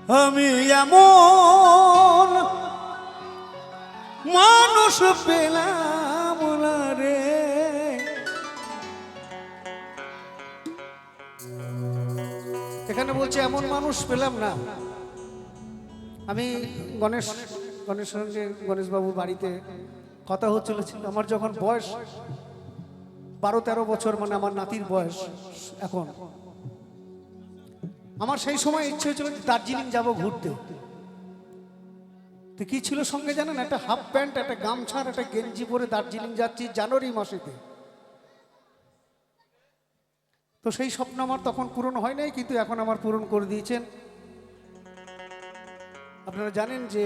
আমি এমন মানুষ পেলাম না রে। এখানে বলছে এমন মানুষ পেলাম না। আমি গণেশের সঙ্গে গণেশবাবুর বাড়িতে কথা হচ্ছিল, আমার যখন বয়স 12-13 বছর, মানে আমার নাতির বয়স এখন, আমার সেই সময় ইচ্ছে হয়েছিল দার্জিলিং যাব ঘুরতে। তো কি ছিল সঙ্গে জানেন, একটা হাফ প্যান্ট, একটা গামছা, একটা গেঞ্জি পরে দার্জিলিং যাচ্ছি জানুয়ারি মাসেতে। তো সেই স্বপ্ন আমার তখন পূরণ হয় নাই, কিন্তু এখন আমার পূরণ করে দিয়েছেন। আপনারা জানেন যে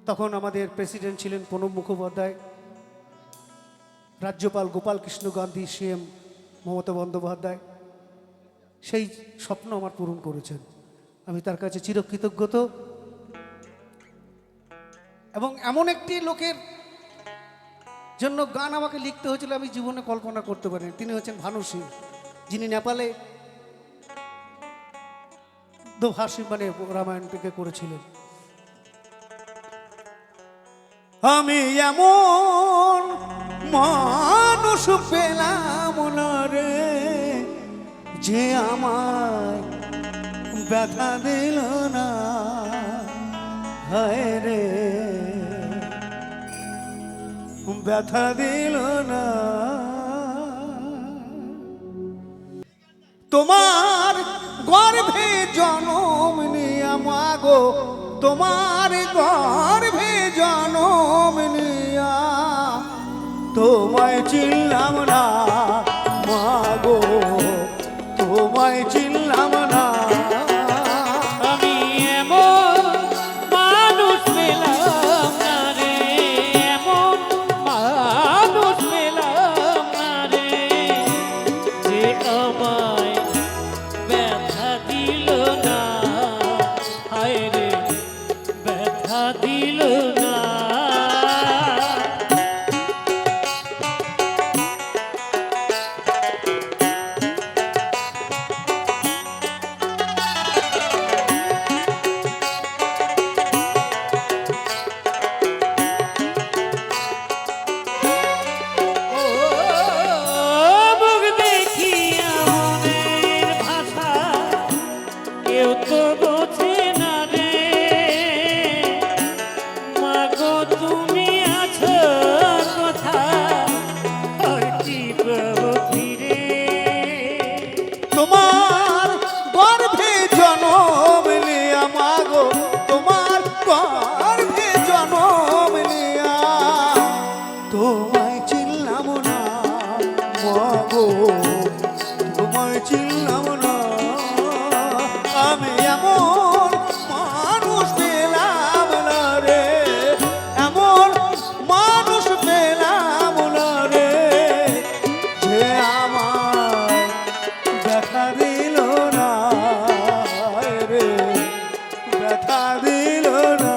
তখন আমাদের প্রেসিডেন্ট ছিলেন প্রণব মুখোপাধ্যায়, রাজ্যপাল গোপাল কৃষ্ণ গান্ধী, সিএম মমতা বন্দ্যোপাধ্যায়। সেই স্বপ্ন আমার পূরণ করেছেন, আমি তার কাছে চিরকৃতজ্ঞ। এবং এমন একটি লোকের জন্য গান আমাকে লিখতে হয়েছিল, আমি জীবনে কল্পনা করতে পারিনি। তিনি হচ্ছেন ভানু সিং, যিনি নেপালে দোভাষী মানে রামায়ণটিকে করেছিলেন। আমি এমন মানুষ পেলাম না রে, যে আমায় ব্যথা দিল না, হায় রে ব্যথা দিল না। তোমার গর্ভে জনম নিয়া মাগো, তোমার গর্ভে জনম নিয়া তোমায় চিনলাম না মাগো, তোমায় চিনলাম না। আমি এমন মানুষ পেলাম না রে, এমন মানুষ পেলাম না রে, যে আমায় ব্যথা দিল না, হায় রে ব্যথা দিল না। তোমার গর্ভে জনম নিয়া মাগো, তোমার গর্ভে জনম নিয়া তোমায় চিনলাম না মাগো, তোমায় চিনলাম না। আমি এমন মানুষ পেলাম না রে, এমন মানুষ পেলাম না রে, যে আমার ব্যথা দিল না রে, ব্যথা দিল না।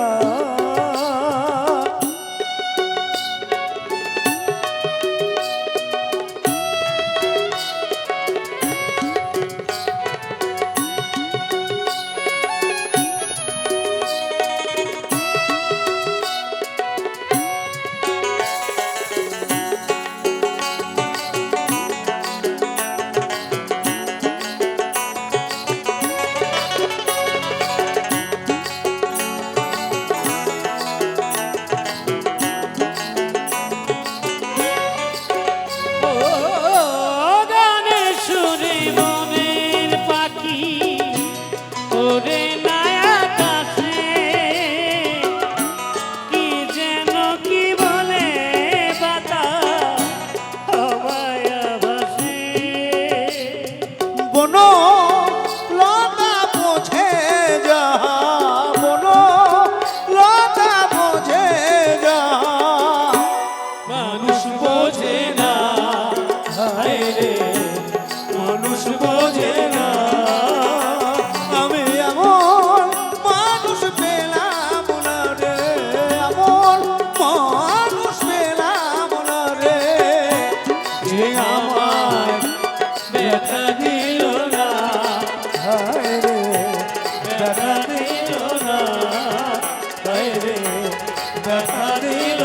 মানুষ বোঝে না, আমি এমন হায় রে ব্যথা দিল